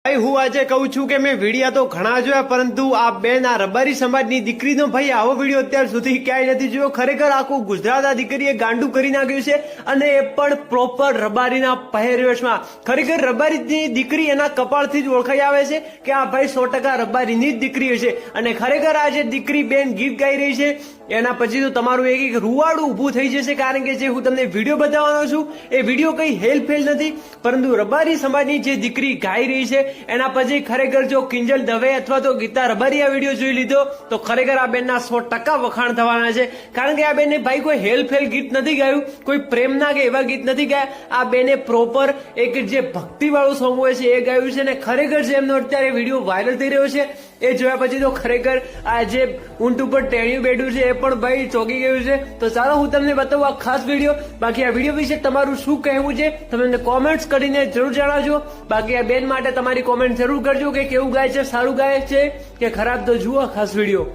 ભાઈ હું આજે કહું છું કે મેં વિડીયા તો ઘણા જોયા, પરંતુ આ બેન આ રબારી સમાજની દીકરીનો ભાઈ આવો વિડીયો અત્યાર સુધી ક્યાંય નથી જોયો. ખરેખર આખું ગુજરાત આ દીકરીએ ગાંડું કરી નાખ્યું છે, અને એ પણ પ્રોપર રબારીના પહેરવેશમાં. ખરેખર રબારીની દીકરી એના કપાળથી જ ઓળખાઈ આવે છે કે આ ભાઈ 100% રબારીની જ દીકરી છે. અને ખરેખર આ જે દીકરી બેન ગીત ગાઈ રહી છે એના પછી તો તમારું એક રૂવાડું ઊભું થઈ જશે, કારણ કે જે હું તમને વિડીયો બતાવવાનો છું એ વિડીયો કઈ હેલ્પફેલ નથી, પરંતુ રબારી સમાજની જે દીકરી ગાઈ રહી છે એના પછી ખરેખર જો કિંજલ દવે અથવા તો ગીતા રબારી આ વિડીયો જોઈ લીધો તો ખરેખર આ બેનના 100% વખાણ થવાના છે. કારણ કે આ બેને ભાઈ કોઈ હેલ્પફેલ ગીત નથી ગાયું, કોઈ પ્રેમના કે એવા ગીત નથી ગાયા. આ બેને પ્રોપર એક જે ભક્તિ વાળું સોંગ હોય છે એ ગાયું છે, અને ખરેખર જે એમનો અત્યારે વિડીયો વાયરલ થઈ રહ્યો છે એ જોયા પછી તો ખરેખર આ જે ઊંટ ઉપર ટેણિયું બેઠું છે એ પણ ભાઈ ચોંકી ગયું છે. તો ચાલો હું તમને બતાવું આ ખાસ વિડીયો. બાકી આ વિડીયો વિશે તમારું શું કહેવું છે તમે મને કોમેન્ટ્સ કરીને જરૂર જણાવજો. બાકી આ બેન માટે તમારી કોમેન્ટ જરૂર કરજો કે કેવું ગાય છે, સારું ગાય છે કે ખરાબ. તો જુઓ ખાસ વિડીયો.